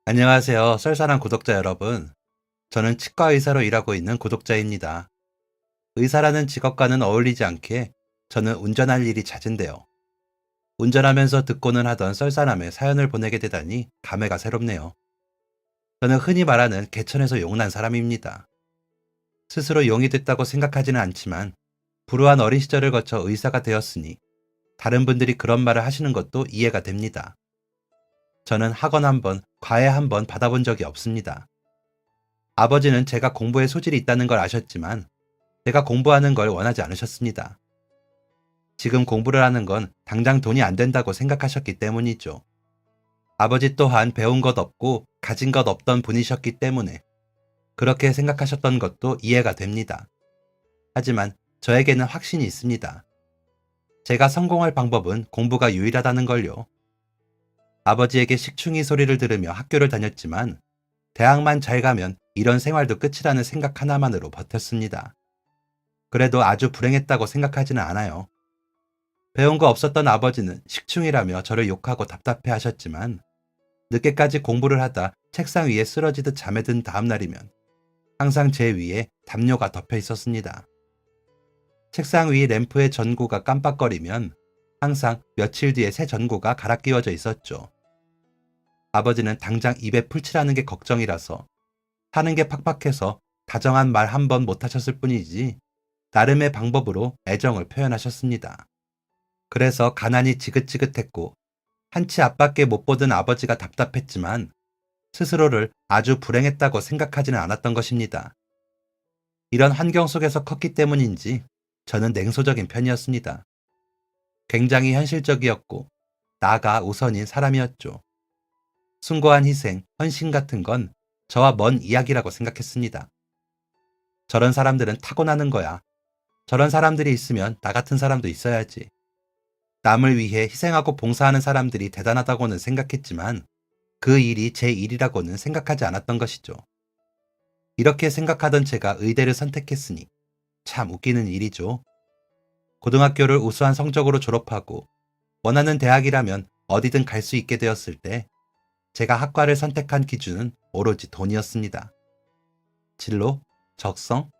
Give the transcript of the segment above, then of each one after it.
안녕하세요. 썰사랑 구독자 여러분. 저는 치과 의사로 일하고 있는 구독자입니다. 의사라는 직업과는 어울리지 않게 저는 운전할 일이 잦은데요. 운전하면서 듣고는 하던 썰사람의 사연을 보내게 되다니 감회가 새롭네요. 저는 흔히 말하는 개천에서 용난 사람입니다. 스스로 용이 됐다고 생각하지는 않지만 불우한 어린 시절을 거쳐 의사가 되었으니 다른 분들이 그런 말을 하시는 것도 이해가 됩니다. 저는 학원 한 번, 과외 한 번 받아본 적이 없습니다. 아버지는 제가 공부에 소질이 있다는 걸 아셨지만 제가 공부하는 걸 원하지 않으셨습니다. 지금 공부를 하는 건 당장 돈이 안 된다고 생각하셨기 때문이죠. 아버지 또한 배운 것 없고 가진 것 없던 분이셨기 때문에 그렇게 생각하셨던 것도 이해가 됩니다. 하지만 저에게는 확신이 있습니다. 제가 성공할 방법은 공부가 유일하다는 걸요. 아버지에게 식충이 소리를 들으며 학교를 다녔지만 대학만 잘 가면 이런 생활도 끝이라는 생각 하나만으로 버텼습니다. 그래도 아주 불행했다고 생각하지는 않아요. 배운 거 없었던 아버지는 식충이라며 저를 욕하고 답답해 하셨지만 늦게까지 공부를 하다 책상 위에 쓰러지듯 잠에 든 다음 날이면 항상 제 위에 담요가 덮여 있었습니다. 책상 위 램프의 전구가 깜빡거리면 항상 며칠 뒤에 새 전구가 갈아 끼워져 있었죠. 아버지는 당장 입에 풀칠하는 게 걱정이라서 사는 게 팍팍해서 다정한 말 한 번 못하셨을 뿐이지 나름의 방법으로 애정을 표현하셨습니다. 그래서 가난이 지긋지긋했고 한치 앞밖에 못 보던 아버지가 답답했지만 스스로를 아주 불행했다고 생각하지는 않았던 것입니다. 이런 환경 속에서 컸기 때문인지 저는 냉소적인 편이었습니다. 굉장히 현실적이었고 나가 우선인 사람이었죠. 숭고한 희생, 헌신 같은 건 저와 먼 이야기라고 생각했습니다. 저런 사람들은 타고나는 거야. 저런 사람들이 있으면 나 같은 사람도 있어야지. 남을 위해 희생하고 봉사하는 사람들이 대단하다고는 생각했지만 그 일이 제 일이라고는 생각하지 않았던 것이죠. 이렇게 생각하던 제가 의대를 선택했으니 참 웃기는 일이죠. 고등학교를 우수한 성적으로 졸업하고 원하는 대학이라면 어디든 갈 수 있게 되었을 때 제가 학과를 선택한 기준은 오로지 돈이었습니다. 진로, 적성,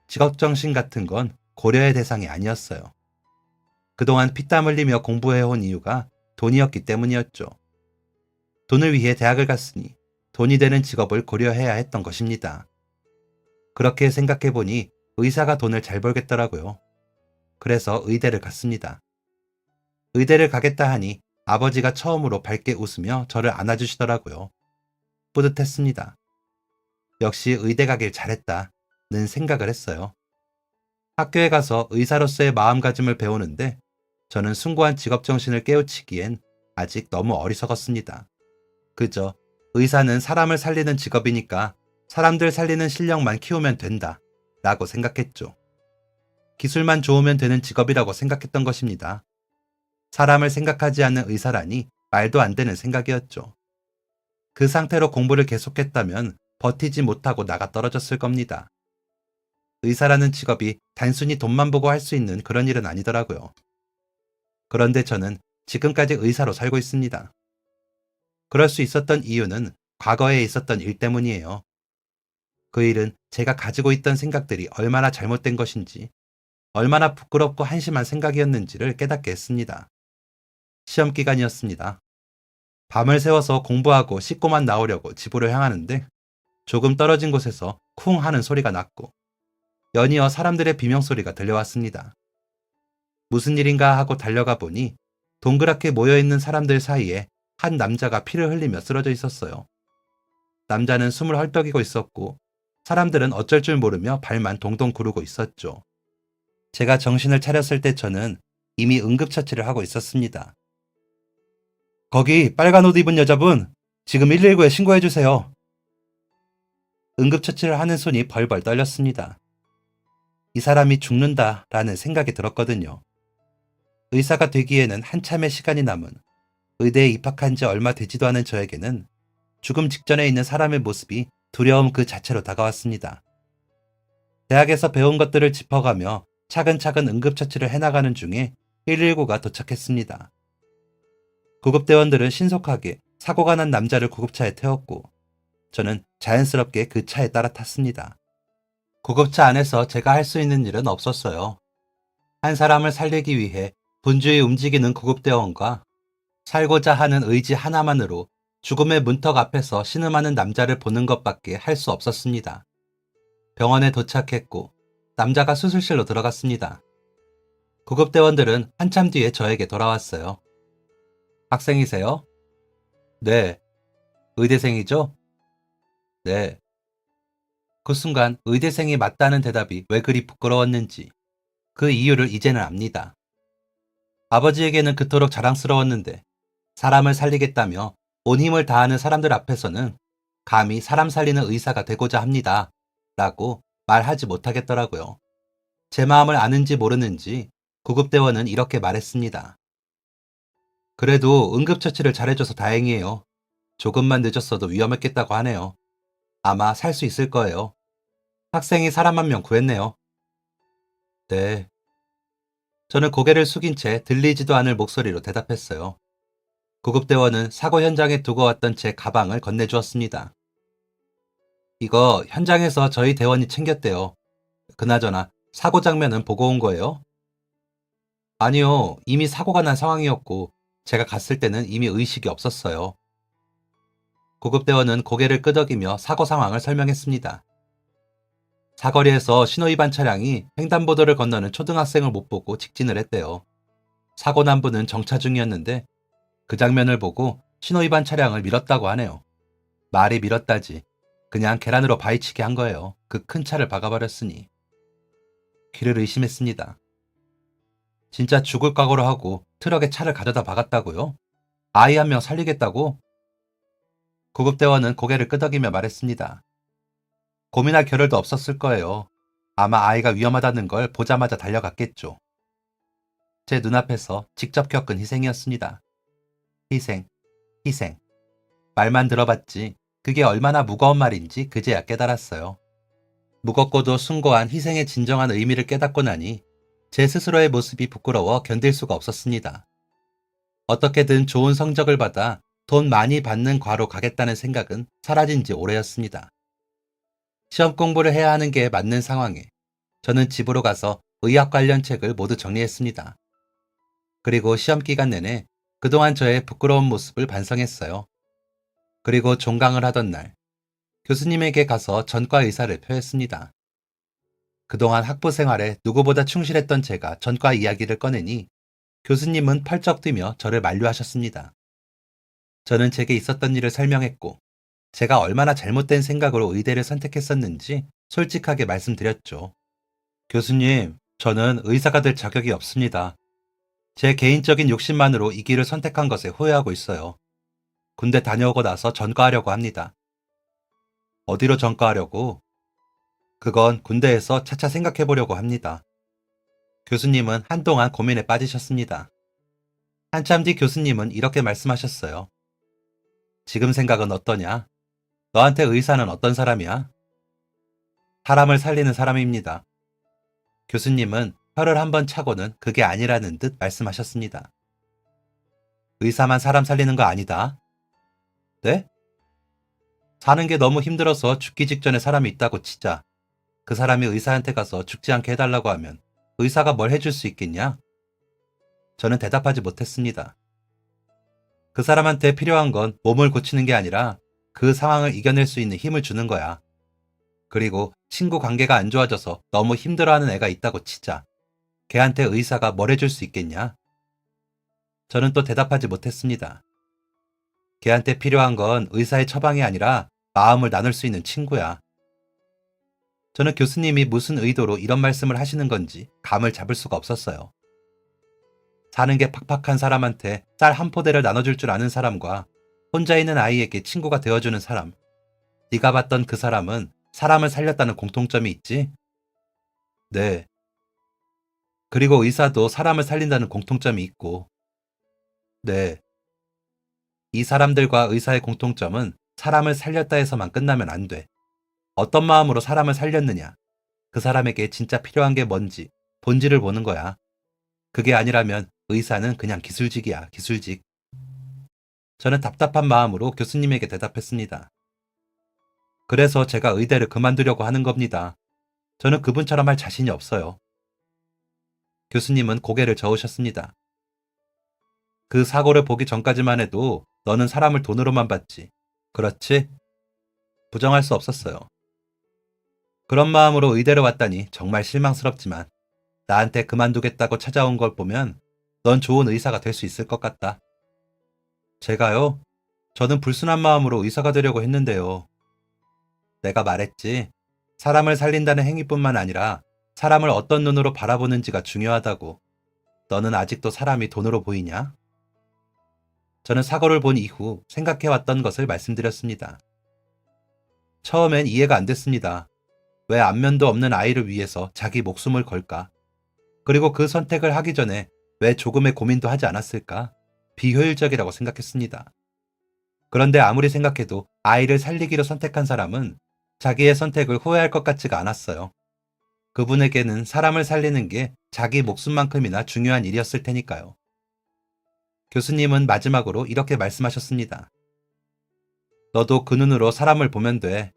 직업정신 같은 건 고려의 대상이 아니었어요. 그동안 피땀 흘리며 공부해온 이유가 돈이었기 때문이었죠. 돈을 위해 대학을 갔으니 돈이 되는 직업을 고려해야 했던 것입니다. 그렇게 생각해보니 의사가 돈을 잘 벌겠더라고요. 그래서 의대를 갔습니다. 의대를 가겠다 하니 아버지가 처음으로 밝게 웃으며 저를 안아주시더라고요. 뿌듯했습니다. 역시 의대 가길 잘했다는 생각을 했어요. 학교에 가서 의사로서의 마음가짐을 배우는데 저는 숭고한 직업정신을 깨우치기엔 아직 너무 어리석었습니다. 그저 의사는 사람을 살리는 직업이니까 사람들 살리는 실력만 키우면 된다 라고 생각했죠. 기술만 좋으면 되는 직업이라고 생각했던 것입니다. 사람을 생각하지 않는 의사라니 말도 안 되는 생각이었죠. 그 상태로 공부를 계속했다면 버티지 못하고 나가 떨어졌을 겁니다. 의사라는 직업이 단순히 돈만 보고 할 수 있는 그런 일은 아니더라고요. 그런데 저는 지금까지 의사로 살고 있습니다. 그럴 수 있었던 이유는 과거에 있었던 일 때문이에요. 그 일은 제가 가지고 있던 생각들이 얼마나 잘못된 것인지, 얼마나 부끄럽고 한심한 생각이었는지를 깨닫게 했습니다. 시험 기간이었습니다. 밤을 새워서 공부하고 씻고만 나오려고 집으로 향하는데 조금 떨어진 곳에서 쿵 하는 소리가 났고 연이어 사람들의 비명소리가 들려왔습니다. 무슨 일인가 하고 달려가 보니 동그랗게 모여있는 사람들 사이에 한 남자가 피를 흘리며 쓰러져 있었어요. 남자는 숨을 헐떡이고 있었고 사람들은 어쩔 줄 모르며 발만 동동 구르고 있었죠. 제가 정신을 차렸을 때 저는 이미 응급처치를 하고 있었습니다. 거기 빨간 옷 입은 여자분, 지금 119에 신고해주세요. 응급처치를 하는 손이 벌벌 떨렸습니다. 이 사람이 죽는다라는 생각이 들었거든요. 의사가 되기에는 한참의 시간이 남은 의대에 입학한 지 얼마 되지도 않은 저에게는 죽음 직전에 있는 사람의 모습이 두려움 그 자체로 다가왔습니다. 대학에서 배운 것들을 짚어가며 차근차근 응급처치를 해나가는 중에 119가 도착했습니다. 구급대원들은 신속하게 사고가 난 남자를 구급차에 태웠고 저는 자연스럽게 그 차에 따라 탔습니다. 구급차 안에서 제가 할 수 있는 일은 없었어요. 한 사람을 살리기 위해 분주히 움직이는 구급대원과 살고자 하는 의지 하나만으로 죽음의 문턱 앞에서 신음하는 남자를 보는 것밖에 할 수 없었습니다. 병원에 도착했고 남자가 수술실로 들어갔습니다. 구급대원들은 한참 뒤에 저에게 돌아왔어요. 학생이세요? 네. 의대생이죠? 네. 그 순간 의대생이 맞다는 대답이 왜 그리 부끄러웠는지 그 이유를 이제는 압니다. 아버지에게는 그토록 자랑스러웠는데 사람을 살리겠다며 온 힘을 다하는 사람들 앞에서는 감히 사람 살리는 의사가 되고자 합니다. 라고 말하지 못하겠더라고요. 제 마음을 아는지 모르는지 구급대원은 이렇게 말했습니다. 그래도 응급처치를 잘해줘서 다행이에요. 조금만 늦었어도 위험했겠다고 하네요. 아마 살 수 있을 거예요. 학생이 사람 한 명 구했네요. 네. 저는 고개를 숙인 채 들리지도 않을 목소리로 대답했어요. 구급대원은 사고 현장에 두고 왔던 제 가방을 건네주었습니다. 이거 현장에서 저희 대원이 챙겼대요. 그나저나 사고 장면은 보고 온 거예요? 아니요. 이미 사고가 난 상황이었고 제가 갔을 때는 이미 의식이 없었어요. 구급대원은 고개를 끄덕이며 사고 상황을 설명했습니다. 사거리에서 신호위반 차량이 횡단보도를 건너는 초등학생을 못 보고 직진을 했대요. 사고 난 분은 정차 중이었는데 그 장면을 보고 신호위반 차량을 밀었다고 하네요. 말이 밀었다지. 그냥 계란으로 바위치게 한 거예요. 그 큰 차를 박아버렸으니. 귀를 의심했습니다. 진짜 죽을 각오로 하고 트럭에 차를 가져다 박았다고요? 아이 한 명 살리겠다고? 구급대원은 고개를 끄덕이며 말했습니다. 고민할 겨를도 없었을 거예요. 아마 아이가 위험하다는 걸 보자마자 달려갔겠죠. 제 눈앞에서 직접 겪은 희생이었습니다. 희생, 희생. 말만 들어봤지 그게 얼마나 무거운 말인지 그제야 깨달았어요. 무겁고도 숭고한 희생의 진정한 의미를 깨닫고 나니 제 스스로의 모습이 부끄러워 견딜 수가 없었습니다. 어떻게든 좋은 성적을 받아 돈 많이 받는 과로 가겠다는 생각은 사라진 지 오래였습니다. 시험 공부를 해야 하는 게 맞는 상황에 저는 집으로 가서 의학 관련 책을 모두 정리했습니다. 그리고 시험 기간 내내 그동안 저의 부끄러운 모습을 반성했어요. 그리고 종강을 하던 날 교수님에게 가서 전과 의사를 표했습니다. 그동안 학부 생활에 누구보다 충실했던 제가 전과 이야기를 꺼내니 교수님은 펄쩍 뛰며 저를 만류하셨습니다. 저는 제게 있었던 일을 설명했고 제가 얼마나 잘못된 생각으로 의대를 선택했었는지 솔직하게 말씀드렸죠. 교수님, 저는 의사가 될 자격이 없습니다. 제 개인적인 욕심만으로 이 길을 선택한 것에 후회하고 있어요. 군대 다녀오고 나서 전과하려고 합니다. 어디로 전과하려고? 그건 군대에서 차차 생각해 보려고 합니다. 교수님은 한동안 고민에 빠지셨습니다. 한참 뒤 교수님은 이렇게 말씀하셨어요. 지금 생각은 어떠냐? 너한테 의사는 어떤 사람이야? 사람을 살리는 사람입니다. 교수님은 혀를 한번 차고는 그게 아니라는 듯 말씀하셨습니다. 의사만 사람 살리는 거 아니다. 네? 사는 게 너무 힘들어서 죽기 직전에 사람이 있다고 치자. 그 사람이 의사한테 가서 죽지 않게 해달라고 하면 의사가 뭘 해줄 수 있겠냐? 저는 대답하지 못했습니다. 그 사람한테 필요한 건 몸을 고치는 게 아니라 그 상황을 이겨낼 수 있는 힘을 주는 거야. 그리고 친구 관계가 안 좋아져서 너무 힘들어하는 애가 있다고 치자. 걔한테 의사가 뭘 해줄 수 있겠냐? 저는 또 대답하지 못했습니다. 걔한테 필요한 건 의사의 처방이 아니라 마음을 나눌 수 있는 친구야. 저는 교수님이 무슨 의도로 이런 말씀을 하시는 건지 감을 잡을 수가 없었어요. 사는 게 팍팍한 사람한테 쌀 한 포대를 나눠줄 줄 아는 사람과 혼자 있는 아이에게 친구가 되어주는 사람. 네가 봤던 그 사람은 사람을 살렸다는 공통점이 있지? 네. 그리고 의사도 사람을 살린다는 공통점이 있고. 네. 이 사람들과 의사의 공통점은 사람을 살렸다 해서만 끝나면 안 돼. 어떤 마음으로 사람을 살렸느냐. 그 사람에게 진짜 필요한 게 뭔지 본질을 보는 거야. 그게 아니라면 의사는 그냥 기술직이야, 기술직. 저는 답답한 마음으로 교수님에게 대답했습니다. 그래서 제가 의대를 그만두려고 하는 겁니다. 저는 그분처럼 할 자신이 없어요. 교수님은 고개를 저으셨습니다. 그 사고를 보기 전까지만 해도 너는 사람을 돈으로만 봤지. 그렇지? 부정할 수 없었어요. 그런 마음으로 의대를 왔다니 정말 실망스럽지만 나한테 그만두겠다고 찾아온 걸 보면 넌 좋은 의사가 될 수 있을 것 같다. 제가요? 저는 불순한 마음으로 의사가 되려고 했는데요. 내가 말했지. 사람을 살린다는 행위뿐만 아니라 사람을 어떤 눈으로 바라보는지가 중요하다고. 너는 아직도 사람이 돈으로 보이냐? 저는 사고를 본 이후 생각해왔던 것을 말씀드렸습니다. 처음엔 이해가 안 됐습니다. 왜 안면도 없는 아이를 위해서 자기 목숨을 걸까? 그리고 그 선택을 하기 전에 왜 조금의 고민도 하지 않았을까? 비효율적이라고 생각했습니다. 그런데 아무리 생각해도 아이를 살리기로 선택한 사람은 자기의 선택을 후회할 것 같지가 않았어요. 그분에게는 사람을 살리는 게 자기 목숨만큼이나 중요한 일이었을 테니까요. 교수님은 마지막으로 이렇게 말씀하셨습니다. 너도 그 눈으로 사람을 보면 돼.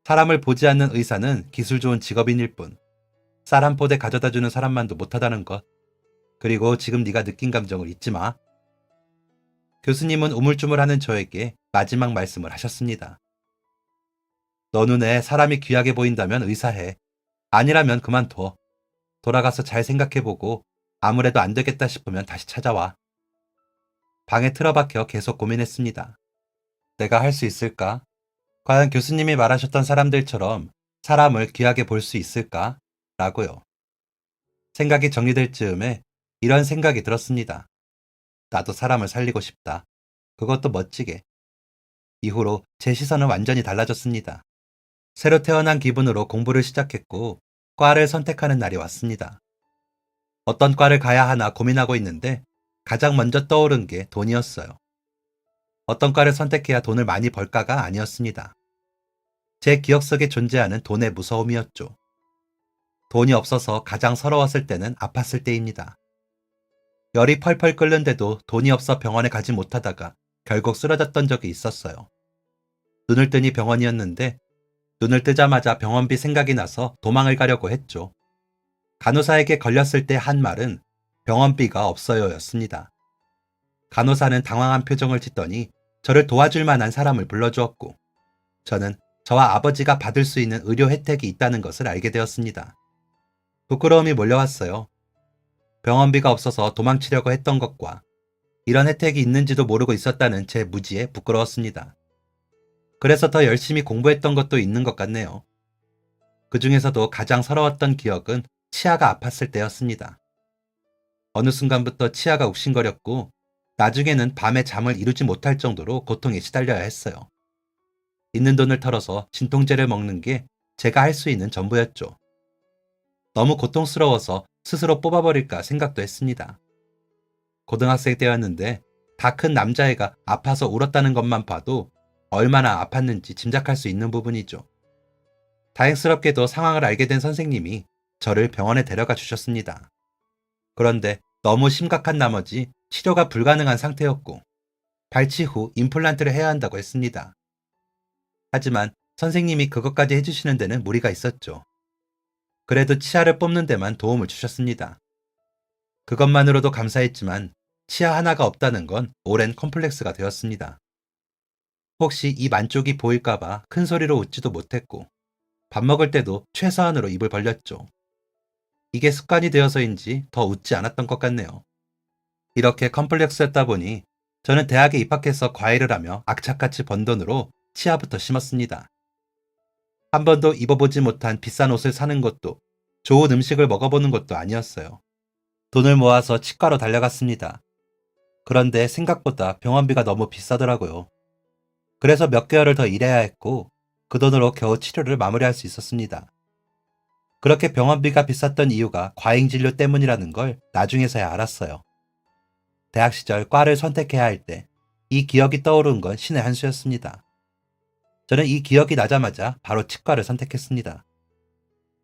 사람을 보지 않는 의사는 기술 좋은 직업인일 뿐. 쌀 한 포대 가져다주는 사람만도 못하다는 것. 그리고 지금 네가 느낀 감정을 잊지 마. 교수님은 우물쭈물하는 저에게 마지막 말씀을 하셨습니다. 너 눈에 사람이 귀하게 보인다면 의사해. 아니라면 그만둬. 돌아가서 잘 생각해보고 아무래도 안 되겠다 싶으면 다시 찾아와. 방에 틀어박혀 계속 고민했습니다. 내가 할 수 있을까? 과연 교수님이 말하셨던 사람들처럼 사람을 귀하게 볼 수 있을까? 라고요. 생각이 정리될 즈음에 이런 생각이 들었습니다. 나도 사람을 살리고 싶다. 그것도 멋지게. 이후로 제 시선은 완전히 달라졌습니다. 새로 태어난 기분으로 공부를 시작했고 과를 선택하는 날이 왔습니다. 어떤 과를 가야 하나 고민하고 있는데 가장 먼저 떠오른 게 돈이었어요. 어떤 과를 선택해야 돈을 많이 벌까가 아니었습니다. 제 기억 속에 존재하는 돈의 무서움이었죠. 돈이 없어서 가장 서러웠을 때는 아팠을 때입니다. 열이 펄펄 끓는데도 돈이 없어 병원에 가지 못하다가 결국 쓰러졌던 적이 있었어요. 눈을 뜨니 병원이었는데 눈을 뜨자마자 병원비 생각이 나서 도망을 가려고 했죠. 간호사에게 걸렸을 때 한 말은 병원비가 없어요 였습니다. 간호사는 당황한 표정을 짓더니 저를 도와줄 만한 사람을 불러주었고 저는 저와 아버지가 받을 수 있는 의료 혜택이 있다는 것을 알게 되었습니다. 부끄러움이 몰려왔어요. 병원비가 없어서 도망치려고 했던 것과 이런 혜택이 있는지도 모르고 있었다는 제 무지에 부끄러웠습니다. 그래서 더 열심히 공부했던 것도 있는 것 같네요. 그 중에서도 가장 서러웠던 기억은 치아가 아팠을 때였습니다. 어느 순간부터 치아가 욱신거렸고 나중에는 밤에 잠을 이루지 못할 정도로 고통에 시달려야 했어요. 있는 돈을 털어서 진통제를 먹는 게 제가 할 수 있는 전부였죠. 너무 고통스러워서 스스로 뽑아버릴까 생각도 했습니다. 고등학생 때였는데 다 큰 남자애가 아파서 울었다는 것만 봐도 얼마나 아팠는지 짐작할 수 있는 부분이죠. 다행스럽게도 상황을 알게 된 선생님이 저를 병원에 데려가 주셨습니다. 그런데 너무 심각한 나머지 치료가 불가능한 상태였고 발치 후 임플란트를 해야 한다고 했습니다. 하지만 선생님이 그것까지 해주시는 데는 무리가 있었죠. 그래도 치아를 뽑는 데만 도움을 주셨습니다. 그것만으로도 감사했지만 치아 하나가 없다는 건 오랜 컴플렉스가 되었습니다. 혹시 입 안쪽이 보일까봐 큰 소리로 웃지도 못했고 밥 먹을 때도 최소한으로 입을 벌렸죠. 이게 습관이 되어서인지 더 웃지 않았던 것 같네요. 이렇게 컴플렉스였다 보니 저는 대학에 입학해서 과외를 하며 악착같이 번 돈으로 치아부터 심었습니다. 한 번도 입어보지 못한 비싼 옷을 사는 것도 좋은 음식을 먹어보는 것도 아니었어요. 돈을 모아서 치과로 달려갔습니다. 그런데 생각보다 병원비가 너무 비싸더라고요. 그래서 몇 개월을 더 일해야 했고 그 돈으로 겨우 치료를 마무리할 수 있었습니다. 그렇게 병원비가 비쌌던 이유가 과잉진료 때문이라는 걸 나중에서야 알았어요. 대학 시절 과를 선택해야 할 때 이 기억이 떠오른 건 신의 한 수였습니다. 저는 이 기억이 나자마자 바로 치과를 선택했습니다.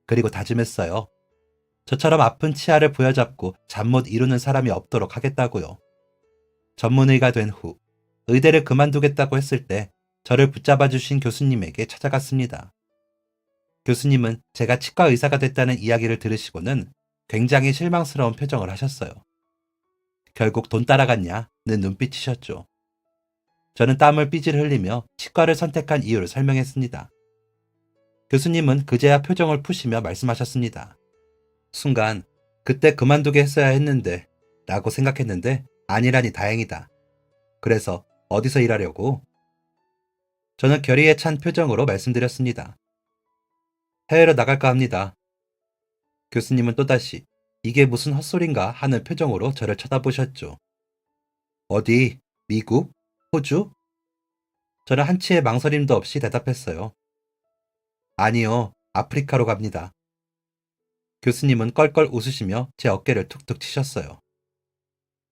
그리고 다짐했어요. 저처럼 아픈 치아를 부여잡고 잠 못 이루는 사람이 없도록 하겠다고요. 전문의가 된 후 의대를 그만두겠다고 했을 때 저를 붙잡아 주신 교수님에게 찾아갔습니다. 교수님은 제가 치과 의사가 됐다는 이야기를 들으시고는 굉장히 실망스러운 표정을 하셨어요. 결국 돈 따라갔냐는 눈빛이셨죠. 저는 땀을 삐질 흘리며 치과를 선택한 이유를 설명했습니다. 교수님은 그제야 표정을 푸시며 말씀하셨습니다. 순간 그때 그만두게 했어야 했는데 라고 생각했는데 아니라니 다행이다. 그래서 어디서 일하려고? 저는 결의에 찬 표정으로 말씀드렸습니다. 해외로 나갈까 합니다. 교수님은 또다시 이게 무슨 헛소린가 하는 표정으로 저를 쳐다보셨죠. 어디? 미국? 호주? 저는 한치의 망설임도 없이 대답했어요. 아니요, 아프리카로 갑니다. 교수님은 껄껄 웃으시며 제 어깨를 툭툭 치셨어요.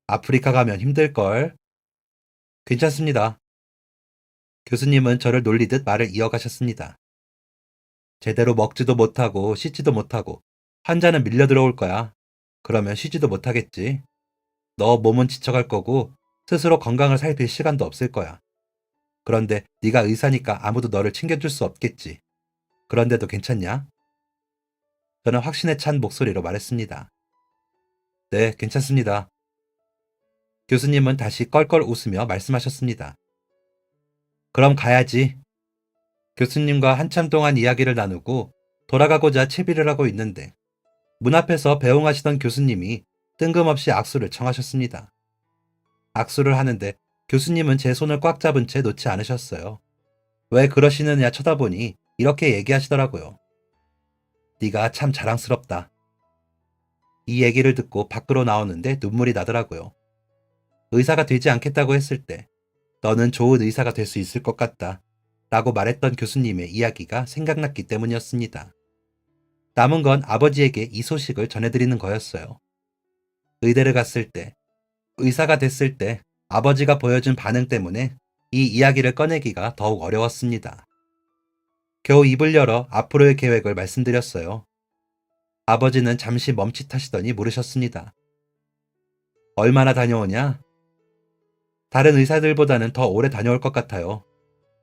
아프리카 가면 힘들걸? 괜찮습니다. 교수님은 저를 놀리듯 말을 이어가셨습니다. 제대로 먹지도 못하고 씻지도 못하고 환자는 밀려 들어올 거야. 그러면 쉬지도 못하겠지. 너 몸은 지쳐갈 거고 스스로 건강을 살필 시간도 없을 거야. 그런데 네가 의사니까 아무도 너를 챙겨줄 수 없겠지. 그런데도 괜찮냐? 저는 확신에 찬 목소리로 말했습니다. 네, 괜찮습니다. 교수님은 다시 껄껄 웃으며 말씀하셨습니다. 그럼 가야지. 교수님과 한참 동안 이야기를 나누고 돌아가고자 채비를 하고 있는데 문 앞에서 배웅하시던 교수님이 뜬금없이 악수를 청하셨습니다. 악수를 하는데 교수님은 제 손을 꽉 잡은 채 놓지 않으셨어요. 왜 그러시느냐 쳐다보니 이렇게 얘기하시더라고요. 네가 참 자랑스럽다. 이 얘기를 듣고 밖으로 나오는데 눈물이 나더라고요. 의사가 되지 않겠다고 했을 때 너는 좋은 의사가 될 수 있을 것 같다 라고 말했던 교수님의 이야기가 생각났기 때문이었습니다. 남은 건 아버지에게 이 소식을 전해드리는 거였어요. 의대를 갔을 때, 의사가 됐을 때 아버지가 보여준 반응 때문에 이 이야기를 꺼내기가 더욱 어려웠습니다. 겨우 입을 열어 앞으로의 계획을 말씀드렸어요. 아버지는 잠시 멈칫하시더니 물으셨습니다. 얼마나 다녀오냐? 다른 의사들보다는 더 오래 다녀올 것 같아요.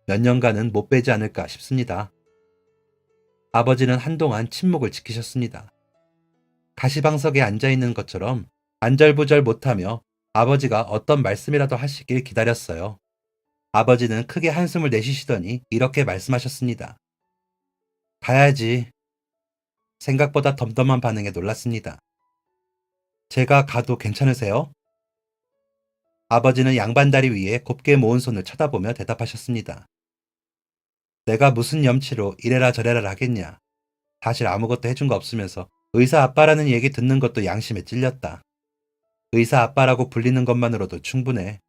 몇 년간은 못 빼지 않을까 싶습니다. 아버지는 한동안 침묵을 지키셨습니다. 가시방석에 앉아있는 것처럼 안절부절 못하며 아버지가 어떤 말씀이라도 하시길 기다렸어요. 아버지는 크게 한숨을 내쉬시더니 이렇게 말씀하셨습니다. 가야지. 생각보다 덤덤한 반응에 놀랐습니다. 제가 가도 괜찮으세요? 아버지는 양반다리 위에 곱게 모은 손을 쳐다보며 대답하셨습니다. 내가 무슨 염치로 이래라 저래라 하겠냐. 사실 아무것도 해준 거 없으면서 의사 아빠라는 얘기 듣는 것도 양심에 찔렸다. 의사 아빠라고 불리는 것만으로도 충분해.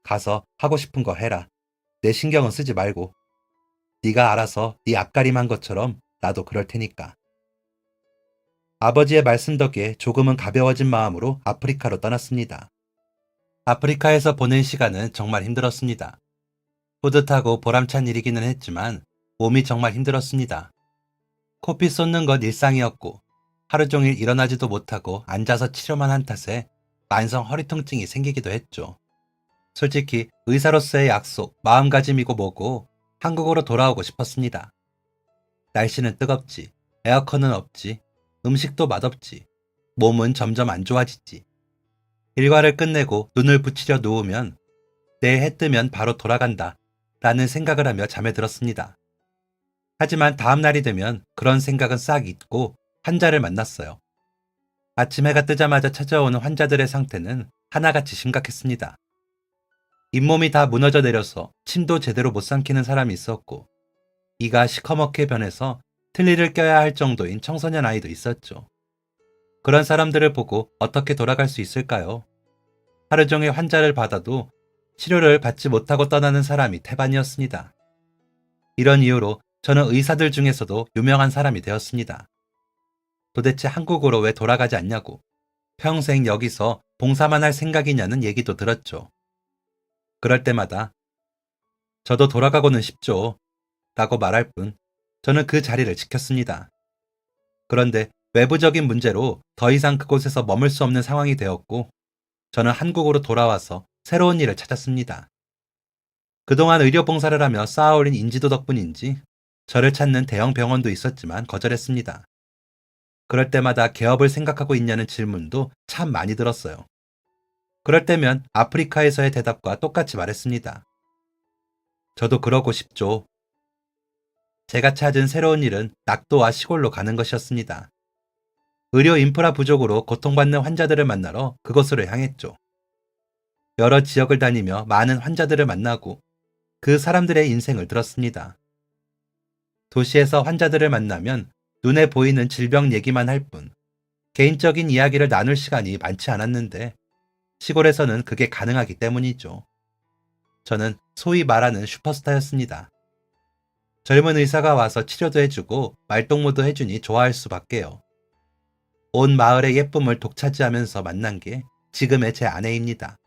가서 하고 싶은 거 해라. 내 신경은 쓰지 말고. 네가 알아서 네 앞가림한 것처럼 나도 그럴 테니까. 아버지의 말씀 덕에 조금은 가벼워진 마음으로 아프리카로 떠났습니다. 아프리카에서 보낸 시간은 정말 힘들었습니다. 뿌듯하고 보람찬 일이기는 했지만 몸이 정말 힘들었습니다. 코피 쏟는 건 일상이었고 하루 종일 일어나지도 못하고 앉아서 치료만 한 탓에 만성 허리 통증이 생기기도 했죠. 솔직히 의사로서의 약속, 마음가짐이고 뭐고 한국으로 돌아오고 싶었습니다. 날씨는 뜨겁지, 에어컨은 없지, 음식도 맛없지, 몸은 점점 안 좋아지지. 일과를 끝내고 눈을 붙이려 누우면 내일 해 뜨면 바로 돌아간다 라는 생각을 하며 잠에 들었습니다. 하지만 다음 날이 되면 그런 생각은 싹 잊고 환자를 만났어요. 아침 해가 뜨자마자 찾아오는 환자들의 상태는 하나같이 심각했습니다. 잇몸이 다 무너져 내려서 침도 제대로 못 삼키는 사람이 있었고 이가 시커멓게 변해서 틀니를 껴야 할 정도인 청소년 아이도 있었죠. 그런 사람들을 보고 어떻게 돌아갈 수 있을까요? 하루 종일 환자를 받아도 치료를 받지 못하고 떠나는 사람이 태반이었습니다. 이런 이유로 저는 의사들 중에서도 유명한 사람이 되었습니다. 도대체 한국으로 왜 돌아가지 않냐고, 평생 여기서 봉사만 할 생각이냐는 얘기도 들었죠. 그럴 때마다 저도 돌아가고는 싶죠 라고 말할 뿐 저는 그 자리를 지켰습니다. 그런데 외부적인 문제로 더 이상 그곳에서 머물 수 없는 상황이 되었고 저는 한국으로 돌아와서 새로운 일을 찾았습니다. 그동안 의료봉사를 하며 쌓아올린 인지도 덕분인지 저를 찾는 대형 병원도 있었지만 거절했습니다. 그럴 때마다 개업을 생각하고 있냐는 질문도 참 많이 들었어요. 그럴 때면 아프리카에서의 대답과 똑같이 말했습니다. 저도 그러고 싶죠. 제가 찾은 새로운 일은 낙도와 시골로 가는 것이었습니다. 의료 인프라 부족으로 고통받는 환자들을 만나러 그곳으로 향했죠. 여러 지역을 다니며 많은 환자들을 만나고 그 사람들의 인생을 들었습니다. 도시에서 환자들을 만나면 눈에 보이는 질병 얘기만 할 뿐, 개인적인 이야기를 나눌 시간이 많지 않았는데, 시골에서는 그게 가능하기 때문이죠. 저는 소위 말하는 슈퍼스타였습니다. 젊은 의사가 와서 치료도 해주고 말동무도 해주니 좋아할 수밖에요. 온 마을의 예쁨을 독차지하면서 만난 게 지금의 제 아내입니다.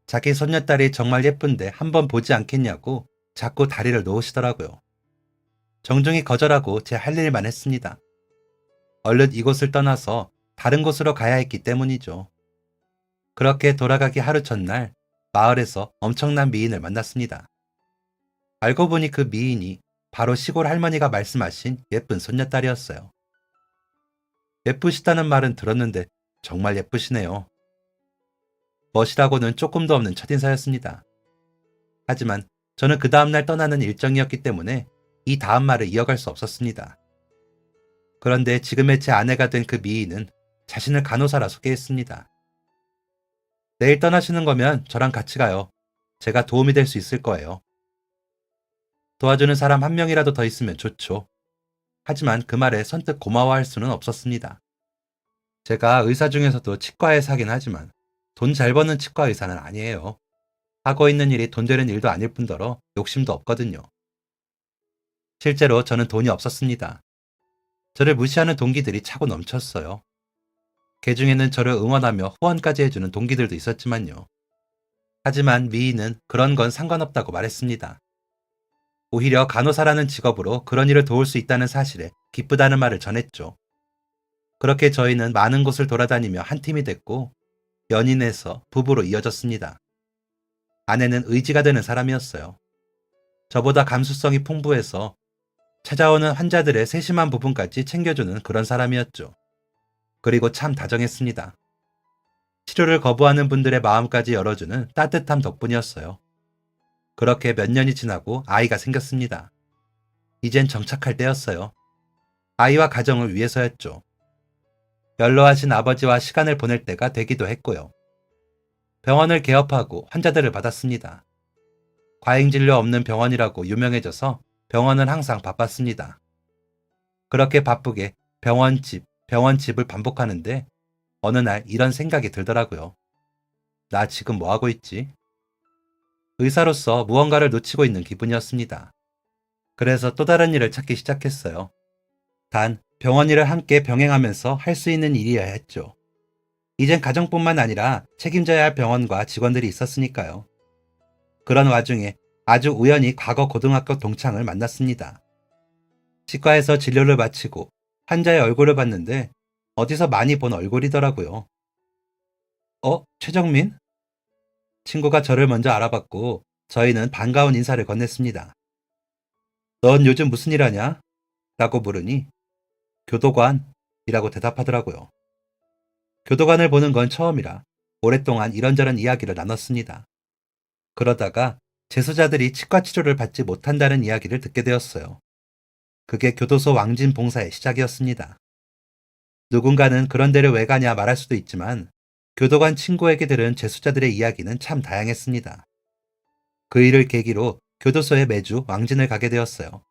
자기 손녀딸이 정말 예쁜데 한번 보지 않겠냐고 자꾸 다리를 놓으시더라고요. 정중히 거절하고 제 할 일만 했습니다. 얼른 이곳을 떠나서 다른 곳으로 가야 했기 때문이죠. 그렇게 돌아가기 하루 전날 마을에서 엄청난 미인을 만났습니다. 알고 보니 그 미인이 바로 시골 할머니가 말씀하신 예쁜 손녀딸이었어요. 예쁘시다는 말은 들었는데 정말 예쁘시네요. 멋이라고는 조금도 없는 첫인사였습니다. 하지만 저는 그 다음날 떠나는 일정이었기 때문에 이 다음 말을 이어갈 수 없었습니다. 그런데 지금의 제 아내가 된 그 미인은 자신을 간호사라 소개했습니다. 내일 떠나시는 거면 저랑 같이 가요. 제가 도움이 될 수 있을 거예요. 도와주는 사람 한 명이라도 더 있으면 좋죠. 하지만 그 말에 선뜻 고마워할 수는 없었습니다. 제가 의사 중에서도 치과의사긴 하지만 돈 잘 버는 치과 의사는 아니에요. 하고 있는 일이 돈 되는 일도 아닐 뿐더러 욕심도 없거든요. 실제로 저는 돈이 없었습니다. 저를 무시하는 동기들이 차고 넘쳤어요. 그 중에는 저를 응원하며 후원까지 해주는 동기들도 있었지만요. 하지만 미인은 그런 건 상관없다고 말했습니다. 오히려 간호사라는 직업으로 그런 일을 도울 수 있다는 사실에 기쁘다는 말을 전했죠. 그렇게 저희는 많은 곳을 돌아다니며 한 팀이 됐고 연인에서 부부로 이어졌습니다. 아내는 의지가 되는 사람이었어요. 저보다 감수성이 풍부해서 찾아오는 환자들의 세심한 부분까지 챙겨주는 그런 사람이었죠. 그리고 참 다정했습니다. 치료를 거부하는 분들의 마음까지 열어주는 따뜻함 덕분이었어요. 그렇게 몇 년이 지나고 아이가 생겼습니다. 이젠 정착할 때였어요. 아이와 가정을 위해서였죠. 연로하신 아버지와 시간을 보낼 때가 되기도 했고요. 병원을 개업하고 환자들을 받았습니다. 과잉진료 없는 병원이라고 유명해져서 병원은 항상 바빴습니다. 그렇게 바쁘게 병원집을 반복하는데 어느 날 이런 생각이 들더라고요. 나 지금 뭐 하고 있지? 의사로서 무언가를 놓치고 있는 기분이었습니다. 그래서 또 다른 일을 찾기 시작했어요. 단, 병원 일을 함께 병행하면서 할 수 있는 일이어야 했죠. 이젠 가정뿐만 아니라 책임져야 할 병원과 직원들이 있었으니까요. 그런 와중에 아주 우연히 과거 고등학교 동창을 만났습니다. 치과에서 진료를 마치고 환자의 얼굴을 봤는데 어디서 많이 본 얼굴이더라고요. 최정민? 친구가 저를 먼저 알아봤고 저희는 반가운 인사를 건넸습니다. 넌 요즘 무슨 일 하냐? 라고 물으니 교도관이라고 대답하더라고요. 교도관을 보는 건 처음이라 오랫동안 이런저런 이야기를 나눴습니다. 그러다가 재소자들이 치과 치료를 받지 못한다는 이야기를 듣게 되었어요. 그게 교도소 왕진 봉사의 시작이었습니다. 누군가는 그런 데를 왜 가냐 말할 수도 있지만 교도관 친구에게 들은 재소자들의 이야기는 참 다양했습니다. 그 일을 계기로 교도소에 매주 왕진을 가게 되었어요.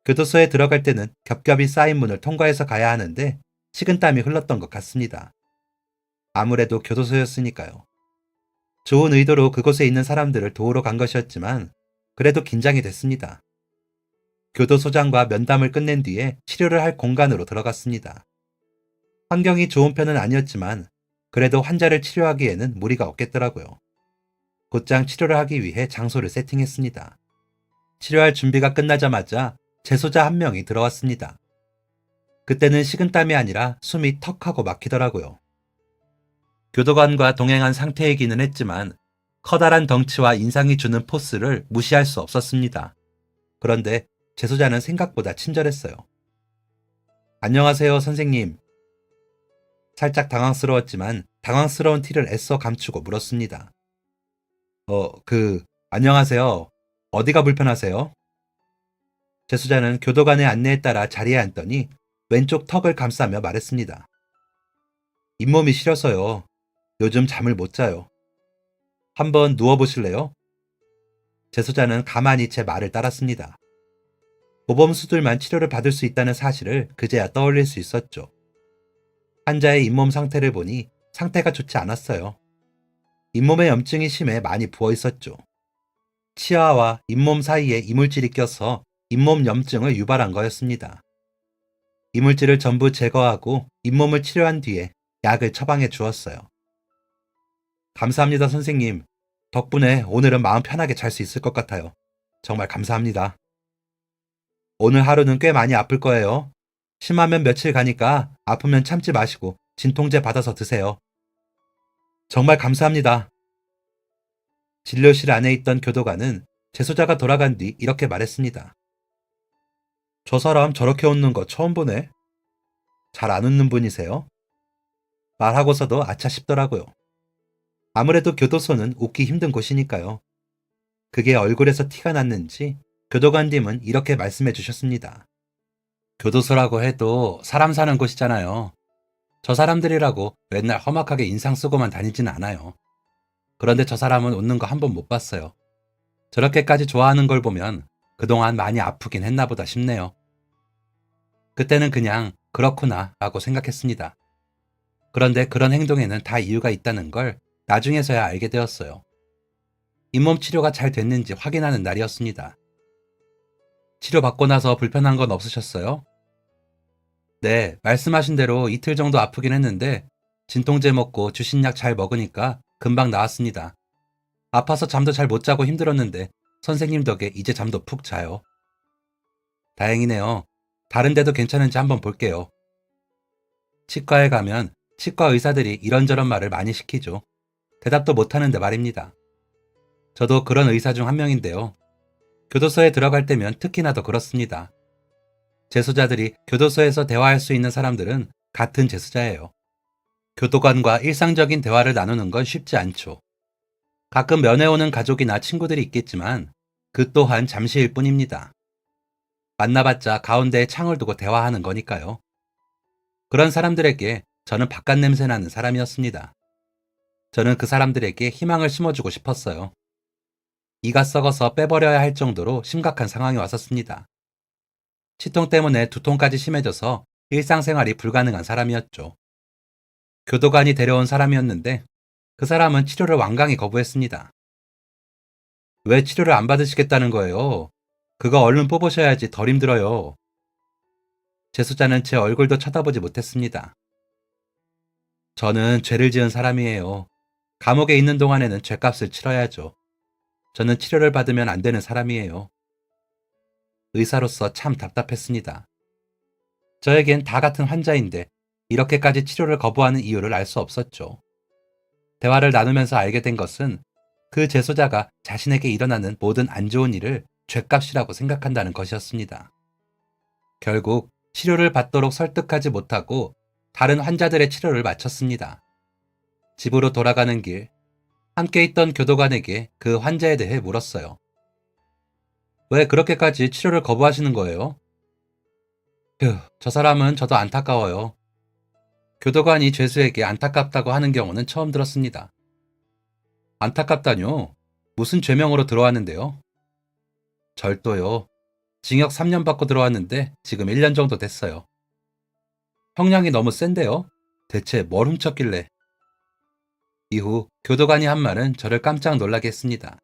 교도소에 들어갈 때는 겹겹이 쌓인 문을 통과해서 가야 하는데 식은땀이 흘렀던 것 같습니다. 아무래도 교도소였으니까요. 좋은 의도로 그곳에 있는 사람들을 도우러 간 것이었지만 그래도 긴장이 됐습니다. 교도소장과 면담을 끝낸 뒤에 치료를 할 공간으로 들어갔습니다. 환경이 좋은 편은 아니었지만 그래도 환자를 치료하기에는 무리가 없겠더라고요. 곧장 치료를 하기 위해 장소를 세팅했습니다. 치료할 준비가 끝나자마자 재소자 한 명이 들어왔습니다. 그때는 식은땀이 아니라 숨이 턱하고 막히더라고요. 교도관과 동행한 상태이기는 했지만 커다란 덩치와 인상이 주는 포스를 무시할 수 없었습니다. 그런데 재소자는 생각보다 친절했어요. 안녕하세요, 선생님. 살짝 당황스러웠지만 당황스러운 티를 애써 감추고 물었습니다. 안녕하세요. 어디가 불편하세요? 재수자는 교도관의 안내에 따라 자리에 앉더니 왼쪽 턱을 감싸며 말했습니다. 잇몸이 시려서요. 요즘 잠을 못 자요. 한번 누워보실래요? 재수자는 가만히 제 말을 따랐습니다. 모범수들만 치료를 받을 수 있다는 사실을 그제야 떠올릴 수 있었죠. 환자의 잇몸 상태를 보니 상태가 좋지 않았어요. 잇몸에 염증이 심해 많이 부어 있었죠. 치아와 잇몸 사이에 이물질이 껴서 잇몸 염증을 유발한 거였습니다. 이물질을 전부 제거하고 잇몸을 치료한 뒤에 약을 처방해 주었어요. 감사합니다, 선생님. 덕분에 오늘은 마음 편하게 잘 수 있을 것 같아요. 정말 감사합니다. 오늘 하루는 꽤 많이 아플 거예요. 심하면 며칠 가니까 아프면 참지 마시고 진통제 받아서 드세요. 정말 감사합니다. 진료실 안에 있던 교도관은 재소자가 돌아간 뒤 이렇게 말했습니다. 저 사람 저렇게 웃는 거 처음 보네. 잘 안 웃는 분이세요? 말하고서도 아차 싶더라고요. 아무래도 교도소는 웃기 힘든 곳이니까요. 그게 얼굴에서 티가 났는지 교도관님은 이렇게 말씀해 주셨습니다. 교도소라고 해도 사람 사는 곳이잖아요. 저 사람들이라고 맨날 험악하게 인상 쓰고만 다니진 않아요. 그런데 저 사람은 웃는 거 한 번 못 봤어요. 저렇게까지 좋아하는 걸 보면 그동안 많이 아프긴 했나 보다 싶네요. 그때는 그냥 그렇구나 라고 생각했습니다. 그런데 그런 행동에는 다 이유가 있다는 걸 나중에서야 알게 되었어요. 잇몸 치료가 잘 됐는지 확인하는 날이었습니다. 치료받고 나서 불편한 건 없으셨어요? 네, 말씀하신 대로 이틀 정도 아프긴 했는데 진통제 먹고 주신 약 잘 먹으니까 금방 나았습니다. 아파서 잠도 잘 못 자고 힘들었는데 선생님 덕에 이제 잠도 푹 자요. 다행이네요. 다른 데도 괜찮은지 한번 볼게요. 치과에 가면 치과 의사들이 이런저런 말을 많이 시키죠. 대답도 못하는데 말입니다. 저도 그런 의사 중 한 명인데요. 교도소에 들어갈 때면 특히나 더 그렇습니다. 재소자들이 교도소에서 대화할 수 있는 사람들은 같은 재소자예요. 교도관과 일상적인 대화를 나누는 건 쉽지 않죠. 가끔 면회 오는 가족이나 친구들이 있겠지만 그 또한 잠시일 뿐입니다. 만나봤자 가운데에 창을 두고 대화하는 거니까요. 그런 사람들에게 저는 바깥 냄새 나는 사람이었습니다. 저는 그 사람들에게 희망을 심어주고 싶었어요. 이가 썩어서 빼버려야 할 정도로 심각한 상황이 왔었습니다. 치통 때문에 두통까지 심해져서 일상생활이 불가능한 사람이었죠. 교도관이 데려온 사람이었는데 그 사람은 치료를 완강히 거부했습니다. 왜 치료를 안 받으시겠다는 거예요? 그거 얼른 뽑으셔야지 덜 힘들어요. 재수자는 제 얼굴도 쳐다보지 못했습니다. 저는 죄를 지은 사람이에요. 감옥에 있는 동안에는 죗값을 치러야죠. 저는 치료를 받으면 안 되는 사람이에요. 의사로서 참 답답했습니다. 저에겐 다 같은 환자인데 이렇게까지 치료를 거부하는 이유를 알 수 없었죠. 대화를 나누면서 알게 된 것은 그 재소자가 자신에게 일어나는 모든 안 좋은 일을 죗값이라고 생각한다는 것이었습니다. 결국 치료를 받도록 설득하지 못하고 다른 환자들의 치료를 마쳤습니다. 집으로 돌아가는 길, 함께 있던 교도관에게 그 환자에 대해 물었어요. 왜 그렇게까지 치료를 거부하시는 거예요? 저 사람은 저도 안타까워요. 교도관이 죄수에게 안타깝다고 하는 경우는 처음 들었습니다. 안타깝다뇨? 무슨 죄명으로 들어왔는데요? 절도요. 징역 3년 받고 들어왔는데 지금 1년 정도 됐어요. 형량이 너무 센데요? 대체 뭘 훔쳤길래? 이후 교도관이 한 말은 저를 깜짝 놀라게 했습니다.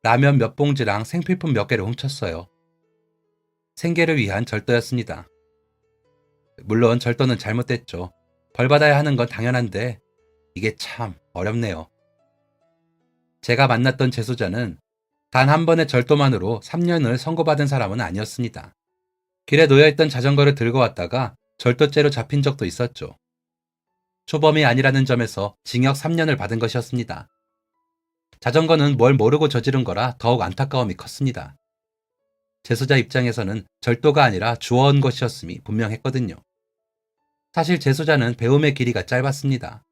라면 몇 봉지랑 생필품 몇 개를 훔쳤어요. 생계를 위한 절도였습니다. 물론 절도는 잘못됐죠. 벌 받아야 하는 건 당연한데 이게 참 어렵네요. 제가 만났던 재소자는 단 한 번의 절도만으로 3년을 선고받은 사람은 아니었습니다. 길에 놓여있던 자전거를 들고 왔다가 절도죄로 잡힌 적도 있었죠. 초범이 아니라는 점에서 징역 3년을 받은 것이었습니다. 자전거는 뭘 모르고 저지른 거라 더욱 안타까움이 컸습니다. 재소자 입장에서는 절도가 아니라 주워온 것이었음이 분명했거든요. 사실 재소자는 배움의 길이가 짧았습니다.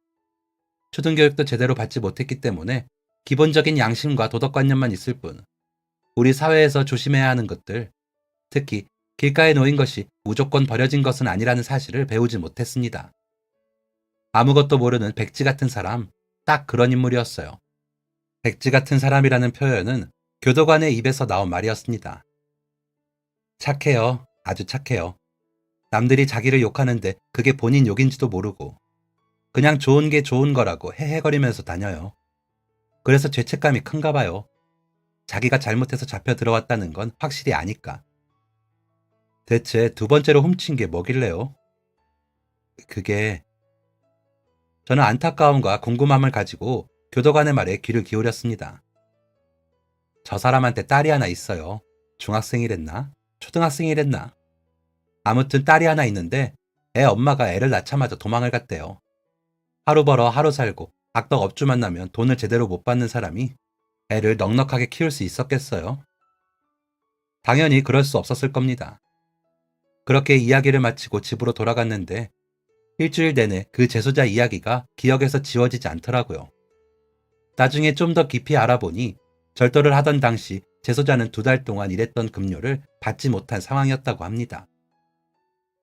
초등교육도 제대로 받지 못했기 때문에 기본적인 양심과 도덕관념만 있을 뿐, 우리 사회에서 조심해야 하는 것들, 특히 길가에 놓인 것이 무조건 버려진 것은 아니라는 사실을 배우지 못했습니다. 아무것도 모르는 백지 같은 사람, 딱 그런 인물이었어요. 백지 같은 사람이라는 표현은 교도관의 입에서 나온 말이었습니다. 착해요. 아주 착해요. 남들이 자기를 욕하는데 그게 본인 욕인지도 모르고 그냥 좋은 게 좋은 거라고 헤헤거리면서 다녀요. 그래서 죄책감이 큰가 봐요. 자기가 잘못해서 잡혀 들어왔다는 건 확실히 아니까. 대체 두 번째로 훔친 게 뭐길래요? 그게... 저는 안타까움과 궁금함을 가지고 교도관의 말에 귀를 기울였습니다. 저 사람한테 딸이 하나 있어요. 중학생이랬나? 초등학생이랬나? 아무튼 딸이 하나 있는데 애 엄마가 애를 낳자마자 도망을 갔대요. 하루 벌어 하루 살고 악덕 업주 만나면 돈을 제대로 못 받는 사람이 애를 넉넉하게 키울 수 있었겠어요? 당연히 그럴 수 없었을 겁니다. 그렇게 이야기를 마치고 집으로 돌아갔는데 일주일 내내 그 재소자 이야기가 기억에서 지워지지 않더라고요. 나중에 좀 더 깊이 알아보니 절도를 하던 당시 재소자는 2달 동안 일했던 급료를 받지 못한 상황이었다고 합니다.